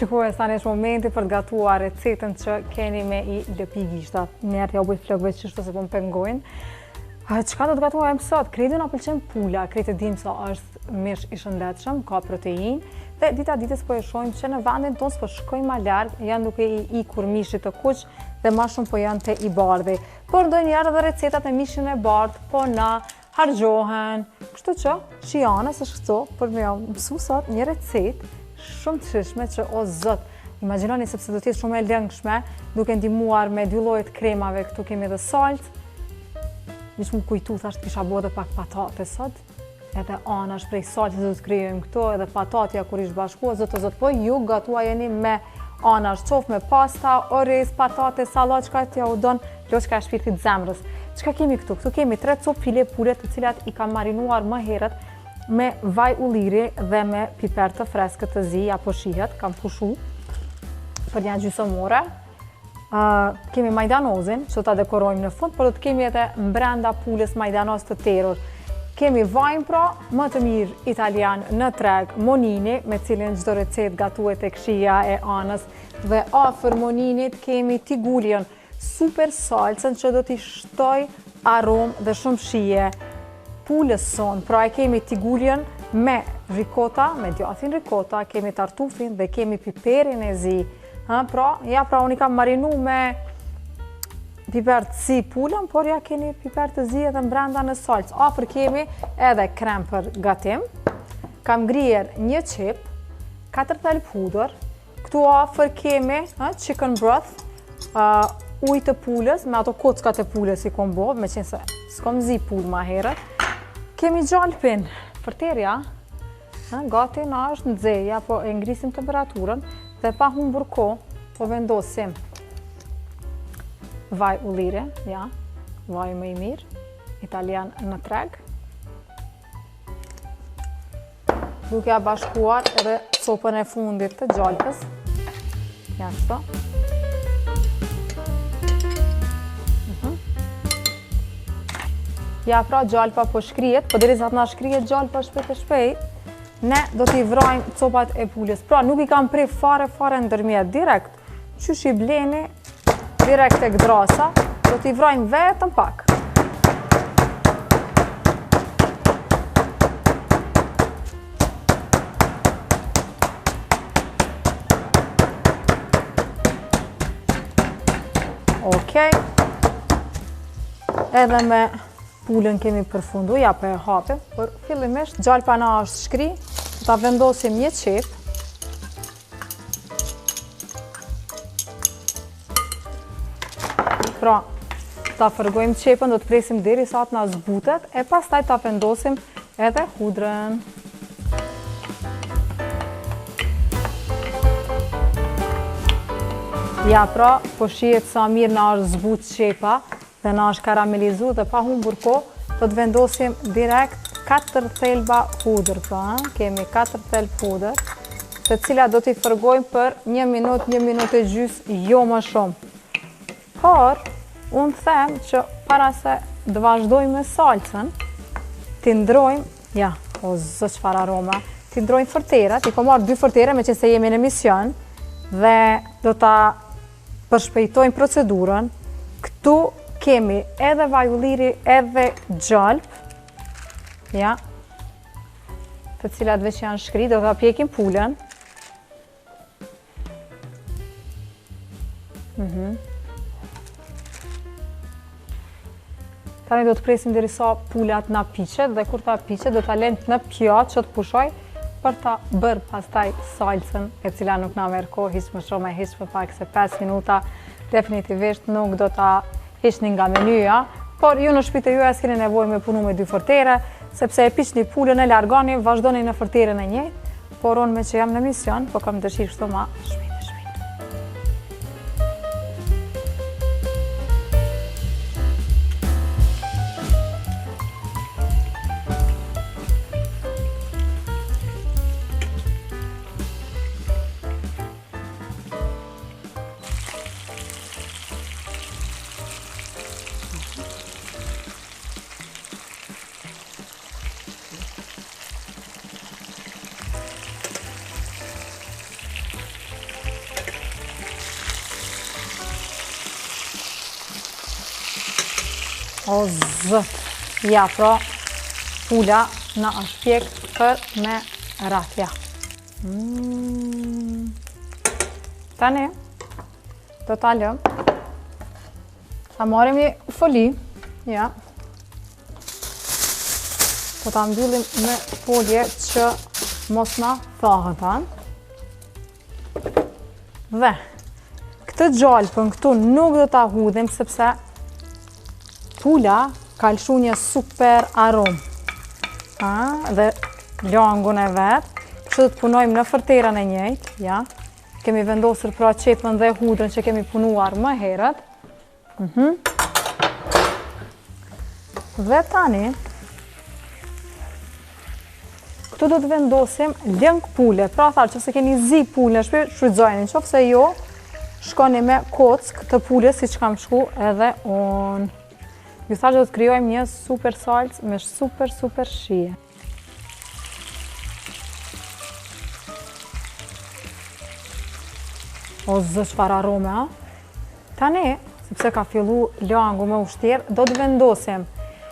Shikoj sa në momenti për të gatuar recetën që keni me i lëpi gishtat. Njerë t'ja u bëjt flokëve qështu se po më pengojnë. Qka do të gatuajmë sot? Kreti na pëlqen pula, kreti dim sa është mish i shëndetshëm, ka protein. Dhe dita ditës po e shohim që në vendin tonë s'po shkojnë ma larg, janë duke i ikur mishit të kuq dhe ma shumë po janë te i bardhi. Por ndonjëherë edhe recetat e mishin e bardh po na harxhohen. Kështu që shijanës është këto për me mësu sot një recetë shumë të shishme që o zot, imagjinoni sepse do të jetë shumë e lëngshme, duke ndihmuar me dy lloje të kremave. Këtu kemi edhe salt. Mish më kujtu thash kisha bërë edhe pak patate sot. Edhe anash prej saltit do të krijojmë këto, edhe patatja kur ish bashkuar, zot po ju gatuajeni me anash, qoftë me pasta, oriz, patate, sallat, çka t'ja u don, loçka e shpirtit zemrës. Çka kemi këtu? Këtu kemi 3 copë file pule, të cilat i kam marinuar më herët me vaj ulliri dhe me piper të freskët të zi apo shihet, kam pushu për një gjysmë ore. Kemi majdanozin, që ta dekorojmë në fund, por do të kemi edhe mbrenda pulës majdanoz të terur. Kemi vajin pra, më të mirë italian në treg, monini, me cilin çdo recetë gatuhet tek shija e anës, dhe afër moninit kemi tigullin, super salcën që do t'i shtoj aromë dhe shumë shije. Pulës son, pra e kemi tigullin me ricota, me djathin ricota, kemi tartufin dhe kemi piperin e zi. Pra unë i kam marinu me piper të zi pulën, por ja keni piper të zi edhe brenda në salcë. Afër kemi edhe krem për gatim, kam grier një qep, 4 thel pudër, këtu afër kemi chicken broth, ujë të pulës, me ato kockat e pulës i kom bo, me qenë se s'kom zi pulë ma herët. Kemi gjalpin, përterja, gati na është në zeja, po e ngrisim temperaturën, dhe pa humbur kohë, po vendosim vaj ulliri, vaj më i mirë, italian në treg. Duke ja bashkuar edhe copën e fundit të gjalpës. Shto. Ja pra gjalpa po shkrijet, po derisa të na shkrijet gjalpa shpejt e shpejt, ne do t'i vrojmë copat e pulës. Pra nuk i kam prej fare ndërmjet, direkt. Qysh i bleni, direkt e gdrasa, do t'i vrojmë vetëm pak. Okej. Edhe me pulën kemi përfundu, ja për e hapim, por fillimisht gjalpa na është shkri, ta vendosim një qep. Pra, ta fërgojmë qepën, do të presim deri sa të na zbutet, e pastaj ta vendosim edhe hudrën. Ja pra, po shihet sa mirë na është zbut qepa, dhe na është karamelizu dhe pa humbur kohë, do të vendosim direkt 4 thelba hudër, kemi 4 thelb hudër, të cilat do t'i fërgojmë për 1 minutë e gjys, jo më shumë. Por, unë them që para se të vazhdojmë me salcën, t'i ndrojmë, o zë çfarë aroma, t'i ndrojmë fërterat, i kom marrë 2 fërtere me që se jemi në emision, dhe do t'a përshpejtojmë procedurën. Këtu kemi edhe vaj ulliri, edhe gjalp, të cilat veç janë shkri, do t'a pjekim pulën. Tani do të presim deri sa pulat na piqet, dhe kur ta piqet do t'a lënë në pjatë që të pushoj, për ta bërë pastaj salcën, e cila nuk na merr kohë, hiç më shumë e hiç më pak se 5 minuta, definitivisht nuk do ta hiqni nga menyja, por ju në shtëpitë juaja s'keni nevojë me punu me 2 fërtere, sepse e piqni pulën e largoni, vazhdoni në fërterën e njëjtë, por unë me që jam në mision, po kam dëshirë kështu ma shpejt. O zët. Ja, pra, pula na është pjek për me ratja. Tani, do ta lëm. Ta marrim një foli, ja. Do ta mbyllim me folje që mos na thahet. Dhe këtë gjalpën këtu nuk do ta hudhim sepse pula ka lëshu një super aromë. Dhe langun e vetë, që do të punojmë në fërterën e njëjtë, ja. Kemi vendosur pra qepën dhe hudrën që kemi punuar më herët. Dhe tani, këtu do të vendosim lëng pule, pra tharë që se keni zi pule, shfrytëzojeni, qoftë se jo, shkoni me kock të pule si që kam shku edhe unë. Ju thashë do të krijojmë një super salcë me super shije. O zë çfarë arome, a? Tani, sepse ka fillu langu me ushtjerë, do të vendosim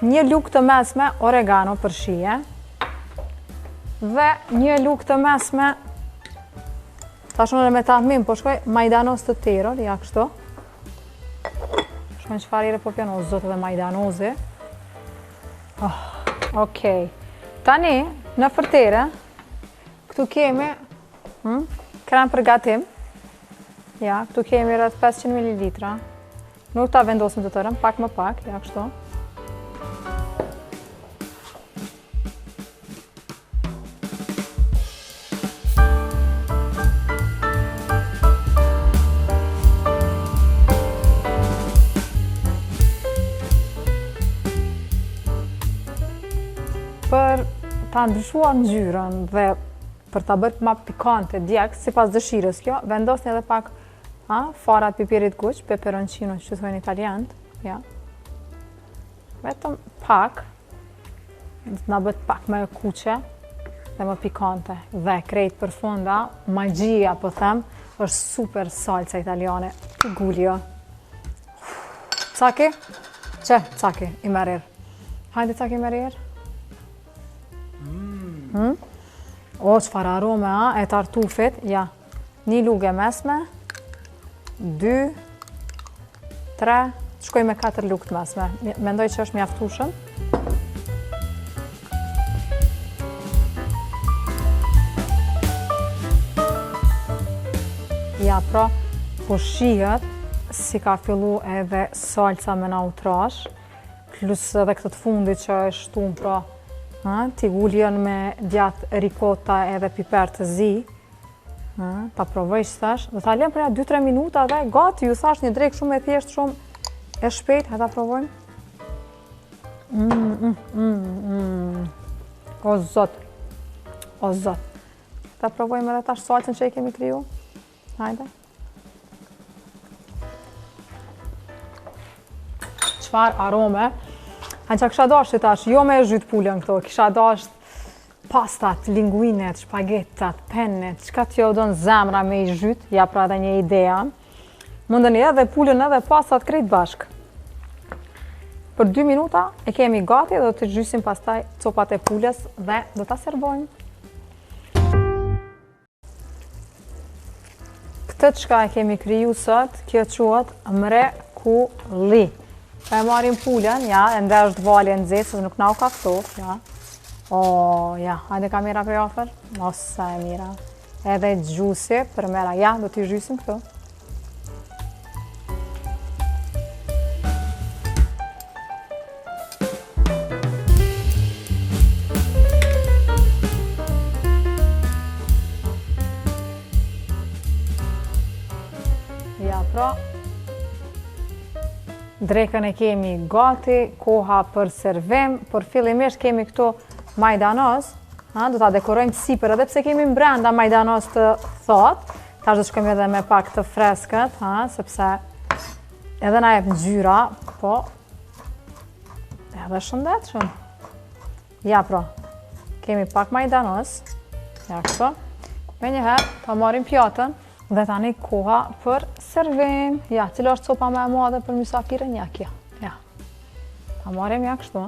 një lugë të mesme oregano për shije dhe një lugë të mesme, tashun me tahmin, po shkoj majdanos të teror, ja kështu. Shkojnë qëfarire po pjanë, o zotë dhe majdanozi. Okej. Tani, në fërtere, këtu kemi krem për gatim. Ja, këtu kemi rreth 500 ml. Nuk ta vendosim të tërën, pak më pak, ja kështu. Për ta ndryshuar ngjyrën dhe për ta bërë më pikante djeg, sipas dëshirës kjo, vendosni edhe pak farat pipirit kuq, peperoncino që thonë italianët, ja. Vetëm pak, na bët pak më kuqe dhe më pikante. Dhe krejt për funda, magjia po them, është super salca italiane. Pigulio. Caki? Që? Caki, i merir. Hajde caki i merir. O, qëfar arome, e tartufit, ja. Një lugë mesme, 2, 3, shkoj me 4 lugë të mesme. Mendoj që është mjaftueshëm. Ja, pra, po shihet si ka fillu edhe salca me nautrash, plus edhe këtë të fundit që është shtum, pra, tigulljen me djath ricota edhe piper të zi. Ta provoj që thash, dhe ta lem përja 2-3 minuta dhe gati, ju thash një drejkë shumë e thjesht, shumë e shpejt, ta provojmë. O zot, o zot. Ta provojmë edhe tash salcën që i kemi kriju. Hajde. Qfar arome. Hanë që kisha dasht që tash, jo me e zhyt pulën këto, kisha dasht pastat, linguinet, shpagetat, pennet, qka t'jo do në zemra me i zhyt, ja pra edhe një idea. Mundën edhe pulën edhe pastat krejt bashk. Për 2 minuta e kemi gati dhe do të zhysim pastaj copat e pulës dhe do t'a servojmë. Këtë qka e kemi kriju sot, kjo quhet mrekulli. E marim pulën, ja, e ndë është valje në zetë, se nuk na u ka ftof, ja. O, ja, hajde kamera për jafër. Mosa e mira. Edhe gjusi për mera. Ja, do t'i zhysim këtu. Ja, pra. Drekën e kemi gati, koha për servim, por fillimisht kemi këtu majdanos, do ta dekorojmë sipër, edhe pse kemi brenda majdanos të thot, tash do shkojmë edhe me pak të freskët, sepse edhe na jep ngjyra, po edhe shëndetshëm. Ja pra, kemi pak majdanos, ja kështu. Menjëherë ta marrim pjatën dhe tani koha për servim. Ja, cila është copa më e madhe për mysafirën? Ja, kjo. Ja. Ta marrim ja kështu,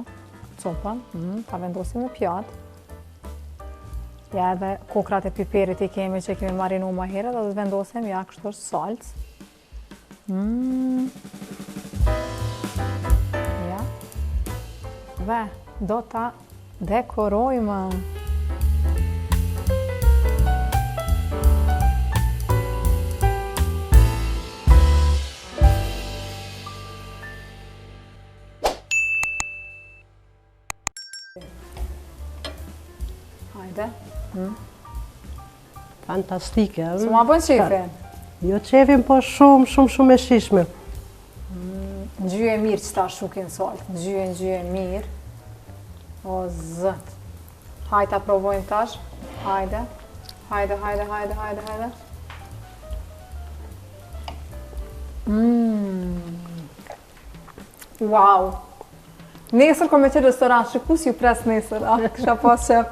copën, ta vendosim në pjatë. Ja edhe kokrat e piperit i kemi që kemi marinu ma herët, dhe të vendosim ja kështu është salcë. Ja. Dhe do ta dekorojmë. Hajde. Fantastike. Së ma bën qefin? Jo qefin, po shumë e shishme. Ngjyje mirë që ta shukin saltë, ngjyje mirë. O zët. Hajde ta provojmë tash. Hajde. Hajde. Wow. Nesër kom me që restoran, shikus ju pres nesër, kisha pas qef.